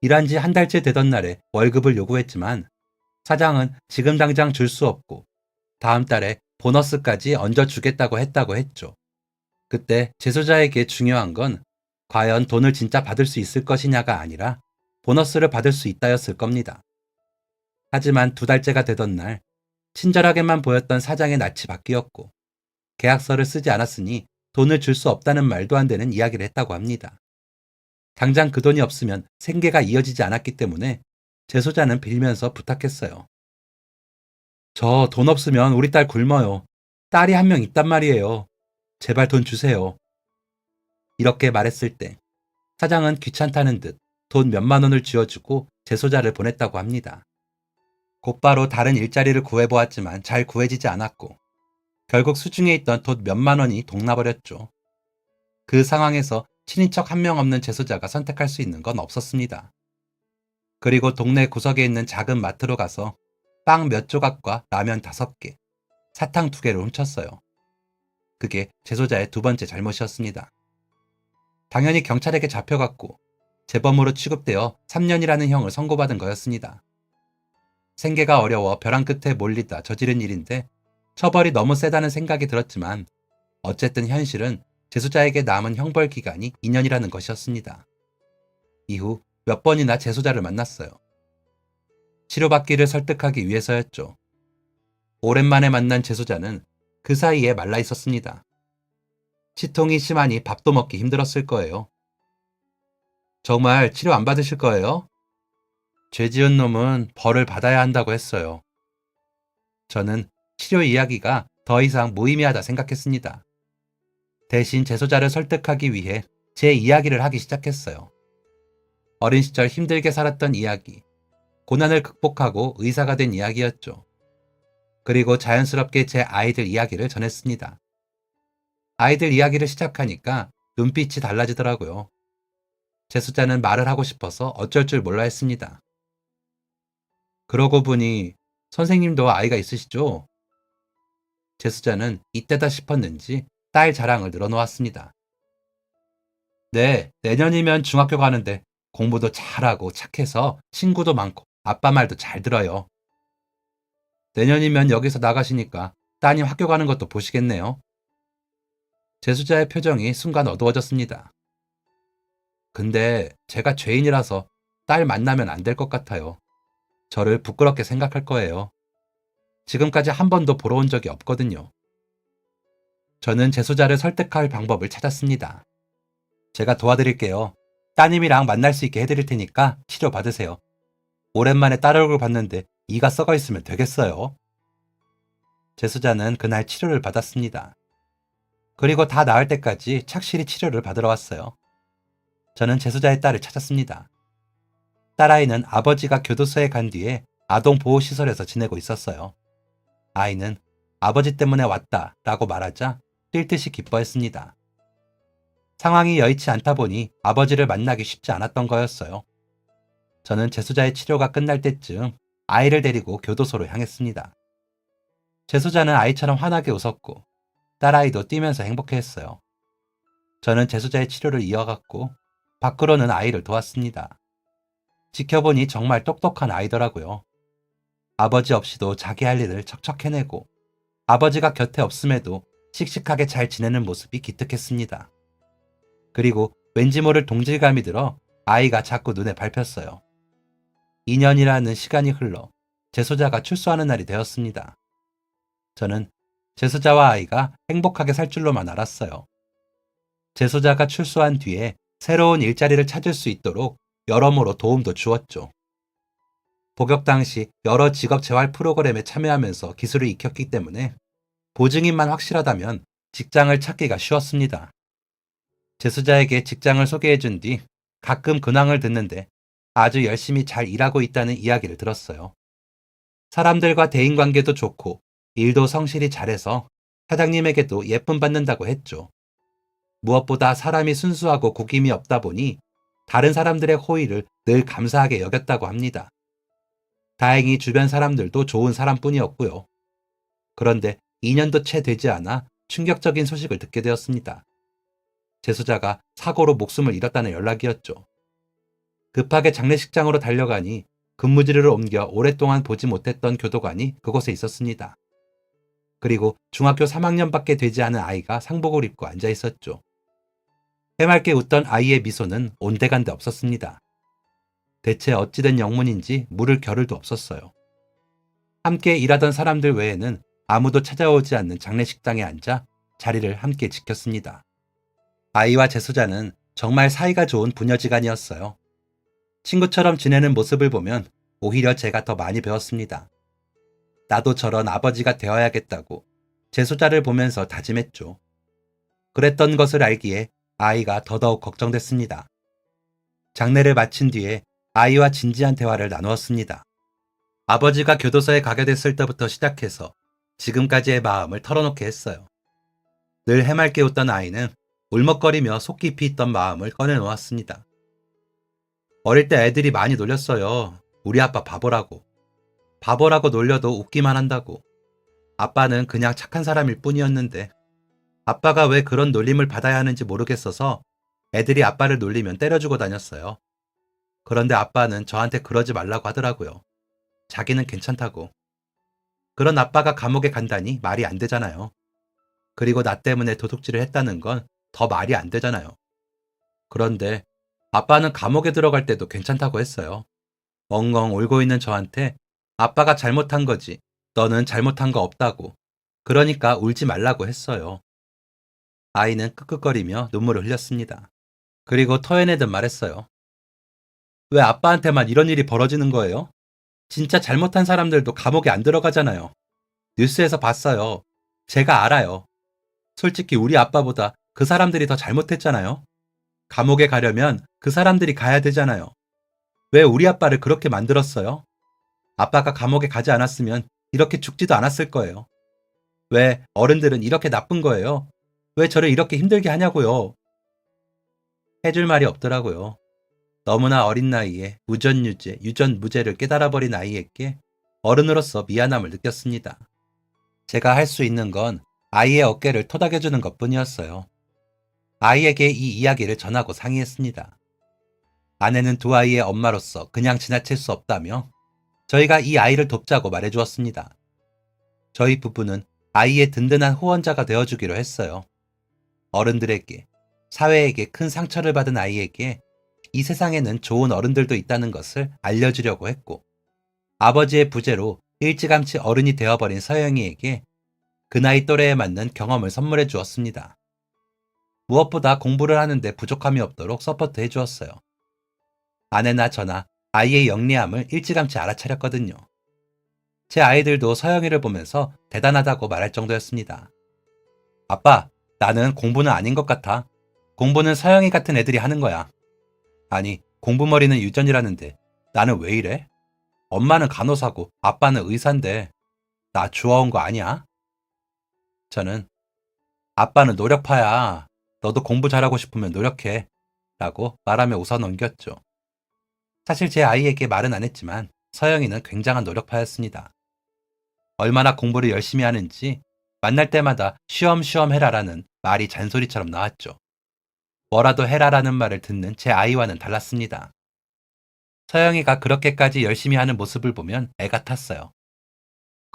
일한 지 한 달째 되던 날에 월급을 요구했지만 사장은 지금 당장 줄 수 없고 다음 달에 보너스까지 얹어주겠다고 했죠. 그때 재소자에게 중요한 건 과연 돈을 진짜 받을 수 있을 것이냐가 아니라 보너스를 받을 수 있다였을 겁니다. 하지만 2달째가 되던 날 친절하게만 보였던 사장의 낯이 바뀌었고 계약서를 쓰지 않았으니 돈을 줄 수 없다는 말도 안 되는 이야기를 했다고 합니다. 당장 그 돈이 없으면 생계가 이어지지 않았기 때문에 재소자는 빌면서 부탁했어요. 저 돈 없으면 우리 딸 굶어요. 딸이 한 명 있단 말이에요. 제발 돈 주세요. 이렇게 말했을 때 사장은 귀찮다는 듯 돈 몇만 원을 쥐어주고 재소자를 보냈다고 합니다. 곧바로 다른 일자리를 구해보았지만 잘 구해지지 않았고 결국 수중에 있던 돈 몇만 원이 동나버렸죠. 그 상황에서 친인척 한 명 없는 재소자가 선택할 수 있는 건 없었습니다. 그리고 동네 구석에 있는 작은 마트로 가서 빵 몇 조각과 라면 5개, 사탕 2개를 훔쳤어요. 그게 재소자의 2번째 잘못이었습니다. 당연히 경찰에게 잡혀갔고 재범으로 취급되어 3년이라는 형을 선고받은 거였습니다. 생계가 어려워 벼랑 끝에 몰리다 저지른 일인데 처벌이 너무 세다는 생각이 들었지만 어쨌든 현실은 재소자에게 남은 형벌 기간이 2년이라는 것이었습니다. 이후 몇 번이나 재소자를 만났어요. 치료받기를 설득하기 위해서였죠. 오랜만에 만난 재소자는 그 사이에 말라 있었습니다. 치통이 심하니 밥도 먹기 힘들었을 거예요. 정말 치료 안 받으실 거예요? 죄 지은 놈은 벌을 받아야 한다고 했어요. 저는 치료 이야기가 더 이상 무의미하다 생각했습니다. 대신 재소자를 설득하기 위해 제 이야기를 하기 시작했어요. 어린 시절 힘들게 살았던 이야기, 고난을 극복하고 의사가 된 이야기였죠. 그리고 자연스럽게 제 아이들 이야기를 전했습니다. 아이들 이야기를 시작하니까 눈빛이 달라지더라고요. 재소자는 말을 하고 싶어서 어쩔 줄 몰라 했습니다. 그러고 보니 선생님도 아이가 있으시죠? 재소자는 이때다 싶었는지 딸 자랑을 늘어놓았습니다. 네, 내년이면 중학교 가는데 공부도 잘하고 착해서 친구도 많고 아빠 말도 잘 들어요. 내년이면 여기서 나가시니까 따님 학교 가는 것도 보시겠네요. 재수자의 표정이 순간 어두워졌습니다. 근데 제가 죄인이라서 딸 만나면 안 될 것 같아요. 저를 부끄럽게 생각할 거예요. 지금까지 한 번도 보러 온 적이 없거든요. 저는 재수자를 설득할 방법을 찾았습니다. 제가 도와드릴게요. 따님이랑 만날 수 있게 해드릴 테니까 치료 받으세요. 오랜만에 딸 얼굴 봤는데 이가 썩어 있으면 되겠어요. 재수자는 그날 치료를 받았습니다. 그리고 다 나을 때까지 착실히 치료를 받으러 왔어요. 저는 재수자의 딸을 찾았습니다. 딸아이는 아버지가 교도소에 간 뒤에 아동보호시설에서 지내고 있었어요. 아이는 아버지 때문에 왔다 라고 말하자 뛸 듯이 기뻐했습니다. 상황이 여의치 않다 보니 아버지를 만나기 쉽지 않았던 거였어요. 저는 재수자의 치료가 끝날 때쯤 아이를 데리고 교도소로 향했습니다. 재수자는 아이처럼 환하게 웃었고 딸아이도 뛰면서 행복해했어요. 저는 재수자의 치료를 이어갔고 밖으로는 아이를 도왔습니다. 지켜보니 정말 똑똑한 아이더라고요. 아버지 없이도 자기 할 일을 척척 해내고 아버지가 곁에 없음에도 씩씩하게 잘 지내는 모습이 기특했습니다. 그리고 왠지 모를 동질감이 들어 아이가 자꾸 눈에 밟혔어요. 2년이라는 시간이 흘러 재수자가 출소하는 날이 되었습니다. 저는 재수자와 아이가 행복하게 살 줄로만 알았어요. 재수자가 출소한 뒤에 새로운 일자리를 찾을 수 있도록 여러모로 도움도 주었죠. 복역 당시 여러 직업 재활 프로그램에 참여하면서 기술을 익혔기 때문에 보증인만 확실하다면 직장을 찾기가 쉬웠습니다. 재수자에게 직장을 소개해준 뒤 가끔 근황을 듣는데 아주 열심히 잘 일하고 있다는 이야기를 들었어요. 사람들과 대인관계도 좋고 일도 성실히 잘해서 사장님에게도 예쁨 받는다고 했죠. 무엇보다 사람이 순수하고 구김이 없다 보니 다른 사람들의 호의를 늘 감사하게 여겼다고 합니다. 다행히 주변 사람들도 좋은 사람뿐이었고요. 그런데 2년도 채 되지 않아 충격적인 소식을 듣게 되었습니다. 재수자가 사고로 목숨을 잃었다는 연락이었죠. 급하게 장례식장으로 달려가니 근무지를 옮겨 오랫동안 보지 못했던 교도관이 그곳에 있었습니다. 그리고 중학교 3학년밖에 되지 않은 아이가 상복을 입고 앉아 있었죠. 해맑게 웃던 아이의 미소는 온데간데 없었습니다. 대체 어찌된 영문인지 물을 겨를도 없었어요. 함께 일하던 사람들 외에는 아무도 찾아오지 않는 장례식장에 앉아 자리를 함께 지켰습니다. 아이와 재수자는 정말 사이가 좋은 부녀지간이었어요. 친구처럼 지내는 모습을 보면 오히려 제가 더 많이 배웠습니다. 나도 저런 아버지가 되어야겠다고 재수자를 보면서 다짐했죠. 그랬던 것을 알기에 아이가 더더욱 걱정됐습니다. 장례를 마친 뒤에 아이와 진지한 대화를 나누었습니다. 아버지가 교도소에 가게 됐을 때부터 시작해서 지금까지의 마음을 털어놓게 했어요. 늘 해맑게 웃던 아이는 울먹거리며 속 깊이 있던 마음을 꺼내놓았습니다. 어릴 때 애들이 많이 놀렸어요. 우리 아빠 바보라고. 바보라고 놀려도 웃기만 한다고. 아빠는 그냥 착한 사람일 뿐이었는데 아빠가 왜 그런 놀림을 받아야 하는지 모르겠어서 애들이 아빠를 놀리면 때려주고 다녔어요. 그런데 아빠는 저한테 그러지 말라고 하더라고요. 자기는 괜찮다고. 그런 아빠가 감옥에 간다니 말이 안 되잖아요. 그리고 나 때문에 도둑질을 했다는 건 더 말이 안 되잖아요. 그런데 아빠는 감옥에 들어갈 때도 괜찮다고 했어요. 엉엉 울고 있는 저한테 아빠가 잘못한 거지. 너는 잘못한 거 없다고. 그러니까 울지 말라고 했어요. 아이는 끄끄거리며 눈물을 흘렸습니다. 그리고 토해내듯 말했어요. 왜 아빠한테만 이런 일이 벌어지는 거예요? 진짜 잘못한 사람들도 감옥에 안 들어가잖아요. 뉴스에서 봤어요. 제가 알아요. 솔직히 우리 아빠보다 그 사람들이 더 잘못했잖아요. 감옥에 가려면 그 사람들이 가야 되잖아요. 왜 우리 아빠를 그렇게 만들었어요? 아빠가 감옥에 가지 않았으면 이렇게 죽지도 않았을 거예요. 왜 어른들은 이렇게 나쁜 거예요? 왜 저를 이렇게 힘들게 하냐고요. 해줄 말이 없더라고요. 너무나 어린 나이에 무전유죄, 유전무죄를 깨달아버린 아이에게 어른으로서 미안함을 느꼈습니다. 제가 할 수 있는 건 아이의 어깨를 토닥여주는 것뿐이었어요. 아이에게 이 이야기를 전하고 상의했습니다. 아내는 두 아이의 엄마로서 그냥 지나칠 수 없다며 저희가 이 아이를 돕자고 말해주었습니다. 저희 부부는 아이의 든든한 후원자가 되어주기로 했어요. 어른들에게, 사회에게 큰 상처를 받은 아이에게 이 세상에는 좋은 어른들도 있다는 것을 알려주려고 했고, 아버지의 부재로 일찌감치 어른이 되어버린 서영이에게 그 나이 또래에 맞는 경험을 선물해 주었습니다. 무엇보다 공부를 하는데 부족함이 없도록 서포트해 주었어요. 아내나 저나 아이의 영리함을 일찌감치 알아차렸거든요. 제 아이들도 서영이를 보면서 대단하다고 말할 정도였습니다. 아빠, 나는 공부는 아닌 것 같아. 공부는 서영이 같은 애들이 하는 거야. 아니, 공부머리는 유전이라는데 나는 왜 이래? 엄마는 간호사고 아빠는 의사인데 나 주워온 거 아니야? 저는 아빠는 노력파야. 너도 공부 잘하고 싶으면 노력해. 라고 말하며 웃어 넘겼죠. 사실 제 아이에게 말은 안 했지만 서영이는 굉장한 노력파였습니다. 얼마나 공부를 열심히 하는지 만날 때마다 쉬엄쉬엄 해라라는 말이 잔소리처럼 나왔죠. 뭐라도 해라라는 말을 듣는 제 아이와는 달랐습니다. 서영이가 그렇게까지 열심히 하는 모습을 보면 애가 탔어요.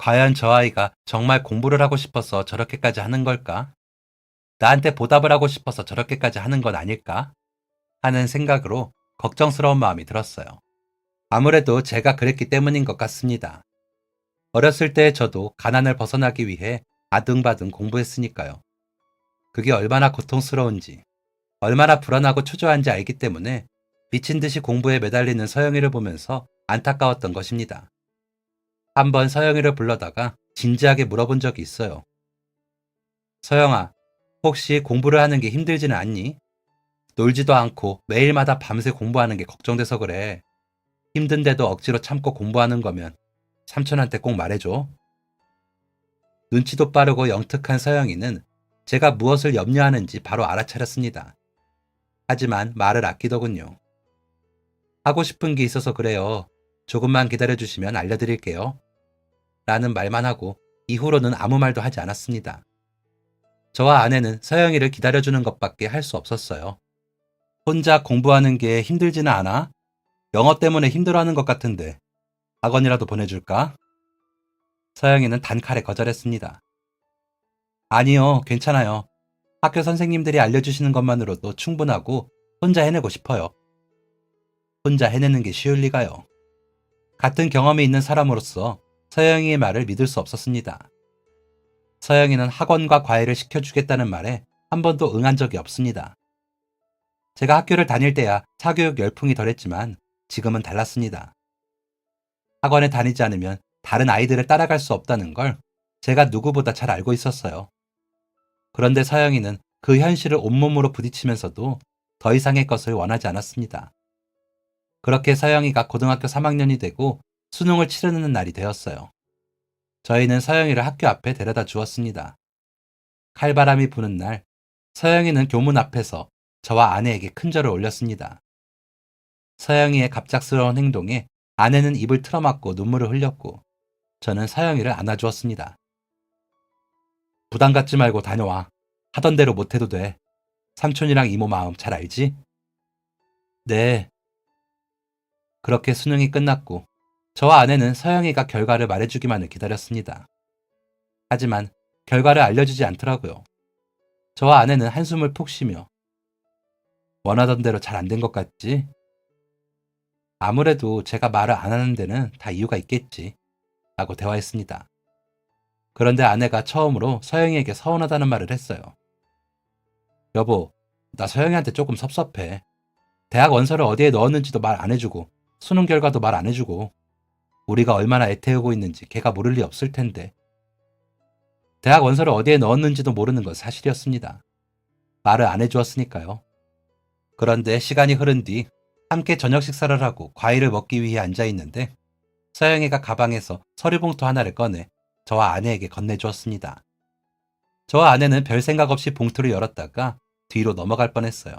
과연 저 아이가 정말 공부를 하고 싶어서 저렇게까지 하는 걸까? 나한테 보답을 하고 싶어서 저렇게까지 하는 건 아닐까? 하는 생각으로 걱정스러운 마음이 들었어요. 아무래도 제가 그랬기 때문인 것 같습니다. 어렸을 때 저도 가난을 벗어나기 위해 아등바등 공부했으니까요. 그게 얼마나 고통스러운지, 얼마나 불안하고 초조한지 알기 때문에 미친 듯이 공부에 매달리는 서영이를 보면서 안타까웠던 것입니다. 한번 서영이를 불러다가 진지하게 물어본 적이 있어요. 서영아, 혹시 공부를 하는 게 힘들지는 않니? 놀지도 않고 매일마다 밤새 공부하는 게 걱정돼서 그래. 힘든데도 억지로 참고 공부하는 거면 삼촌한테 꼭 말해줘. 눈치도 빠르고 영특한 서영이는 제가 무엇을 염려하는지 바로 알아차렸습니다. 하지만 말을 아끼더군요. 하고 싶은 게 있어서 그래요. 조금만 기다려주시면 알려드릴게요. 라는 말만 하고 이후로는 아무 말도 하지 않았습니다. 저와 아내는 서영이를 기다려주는 것밖에 할 수 없었어요. 혼자 공부하는 게 힘들지는 않아? 영어 때문에 힘들어하는 것 같은데 학원이라도 보내줄까? 서영이는 단칼에 거절했습니다. 아니요, 괜찮아요. 학교 선생님들이 알려주시는 것만으로도 충분하고 혼자 해내고 싶어요. 혼자 해내는 게 쉬울 리가요. 같은 경험이 있는 사람으로서 서영이의 말을 믿을 수 없었습니다. 서영이는 학원과 과외를 시켜주겠다는 말에 한 번도 응한 적이 없습니다. 제가 학교를 다닐 때야 사교육 열풍이 덜했지만 지금은 달랐습니다. 학원에 다니지 않으면 다른 아이들을 따라갈 수 없다는 걸 제가 누구보다 잘 알고 있었어요. 그런데 서영이는 그 현실을 온몸으로 부딪히면서도 더 이상의 것을 원하지 않았습니다. 그렇게 서영이가 고등학교 3학년이 되고 수능을 치르는 날이 되었어요. 저희는 서영이를 학교 앞에 데려다 주었습니다. 칼바람이 부는 날, 서영이는 교문 앞에서 저와 아내에게 큰절을 올렸습니다. 서영이의 갑작스러운 행동에 아내는 입을 틀어막고 눈물을 흘렸고 저는 서영이를 안아주었습니다. 부담 갖지 말고 다녀와. 하던 대로 못해도 돼. 삼촌이랑 이모 마음 잘 알지? 네. 그렇게 수능이 끝났고 저와 아내는 서영이가 결과를 말해주기만을 기다렸습니다. 하지만 결과를 알려주지 않더라고요. 저와 아내는 한숨을 푹 쉬며 원하던 대로 잘 안 된 것 같지? 아무래도 제가 말을 안 하는 데는 다 이유가 있겠지. 라고 대화했습니다. 그런데 아내가 처음으로 서영이에게 서운하다는 말을 했어요. 여보, 나 서영이한테 조금 섭섭해. 대학 원서를 어디에 넣었는지도 말 안 해주고 수능 결과도 말 안 해주고 우리가 얼마나 애태우고 있는지 걔가 모를 리 없을 텐데. 대학 원서를 어디에 넣었는지도 모르는 건 사실이었습니다. 말을 안 해주었으니까요. 그런데 시간이 흐른 뒤 함께 저녁 식사를 하고 과일을 먹기 위해 앉아 있는데 서영이가 가방에서 서류봉투 하나를 꺼내 저와 아내에게 건네주었습니다. 저와 아내는 별 생각 없이 봉투를 열었다가 뒤로 넘어갈 뻔했어요.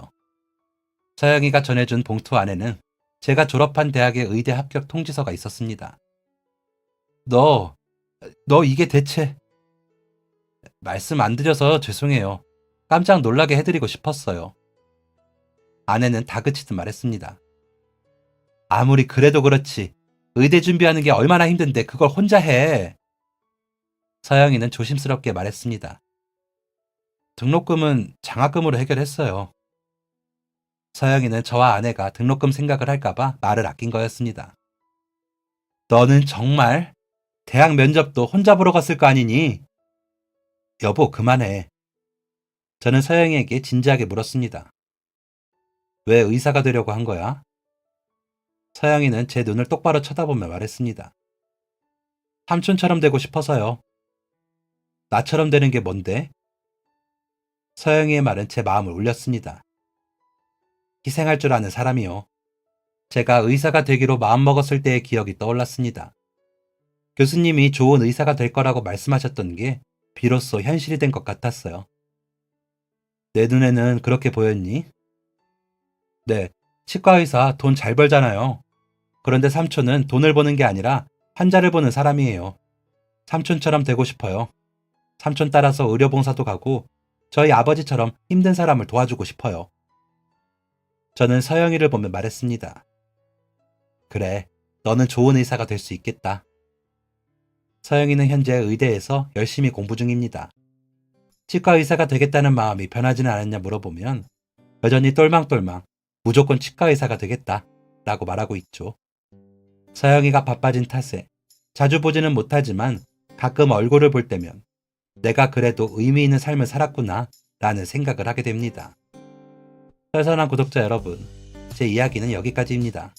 서영이가 전해준 봉투 안에는 제가 졸업한 대학의 의대 합격 통지서가 있었습니다. 너 이게 대체... 말씀 안 드려서 죄송해요. 깜짝 놀라게 해드리고 싶었어요. 아내는 다그치듯 말했습니다. 아무리 그래도 그렇지. 의대 준비하는 게 얼마나 힘든데 그걸 혼자 해. 서영이는 조심스럽게 말했습니다. 등록금은 장학금으로 해결했어요. 서영이는 저와 아내가 등록금 생각을 할까봐 말을 아낀 거였습니다. 너는 정말 대학 면접도 혼자 보러 갔을 거 아니니? 여보, 그만해. 저는 서영이에게 진지하게 물었습니다. 왜 의사가 되려고 한 거야? 서영이는 제 눈을 똑바로 쳐다보며 말했습니다. 삼촌처럼 되고 싶어서요. 나처럼 되는 게 뭔데? 서영이의 말은 제 마음을 울렸습니다. 희생할 줄 아는 사람이요. 제가 의사가 되기로 마음먹었을 때의 기억이 떠올랐습니다. 교수님이 좋은 의사가 될 거라고 말씀하셨던 게 비로소 현실이 된 것 같았어요. 내 눈에는 그렇게 보였니? 네, 치과의사 돈 잘 벌잖아요. 그런데 삼촌은 돈을 버는 게 아니라 환자를 보는 사람이에요. 삼촌처럼 되고 싶어요. 삼촌 따라서 의료봉사도 가고 저희 아버지처럼 힘든 사람을 도와주고 싶어요. 저는 서영이를 보며 말했습니다. 그래, 너는 좋은 의사가 될 수 있겠다. 서영이는 현재 의대에서 열심히 공부 중입니다. 치과 의사가 되겠다는 마음이 변하지는 않았냐 물어보면 여전히 똘망똘망 무조건 치과 의사가 되겠다 라고 말하고 있죠. 서영이가 바빠진 탓에 자주 보지는 못하지만 가끔 얼굴을 볼 때면 내가 그래도 의미 있는 삶을 살았구나 라는 생각을 하게 됩니다. 설선한 구독자 여러분, 제 이야기는 여기까지입니다.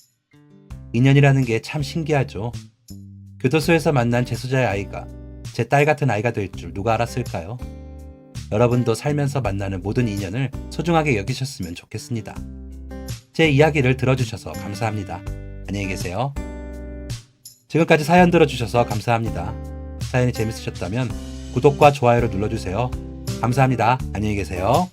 인연이라는 게 참 신기하죠. 교도소에서 만난 재수자의 아이가 제 딸 같은 아이가 될 줄 누가 알았을까요? 여러분도 살면서 만나는 모든 인연을 소중하게 여기셨으면 좋겠습니다. 제 이야기를 들어주셔서 감사합니다. 안녕히 계세요. 지금까지 사연 들어주셔서 감사합니다. 사연이 재밌으셨다면 구독과 좋아요를 눌러주세요. 감사합니다. 안녕히 계세요.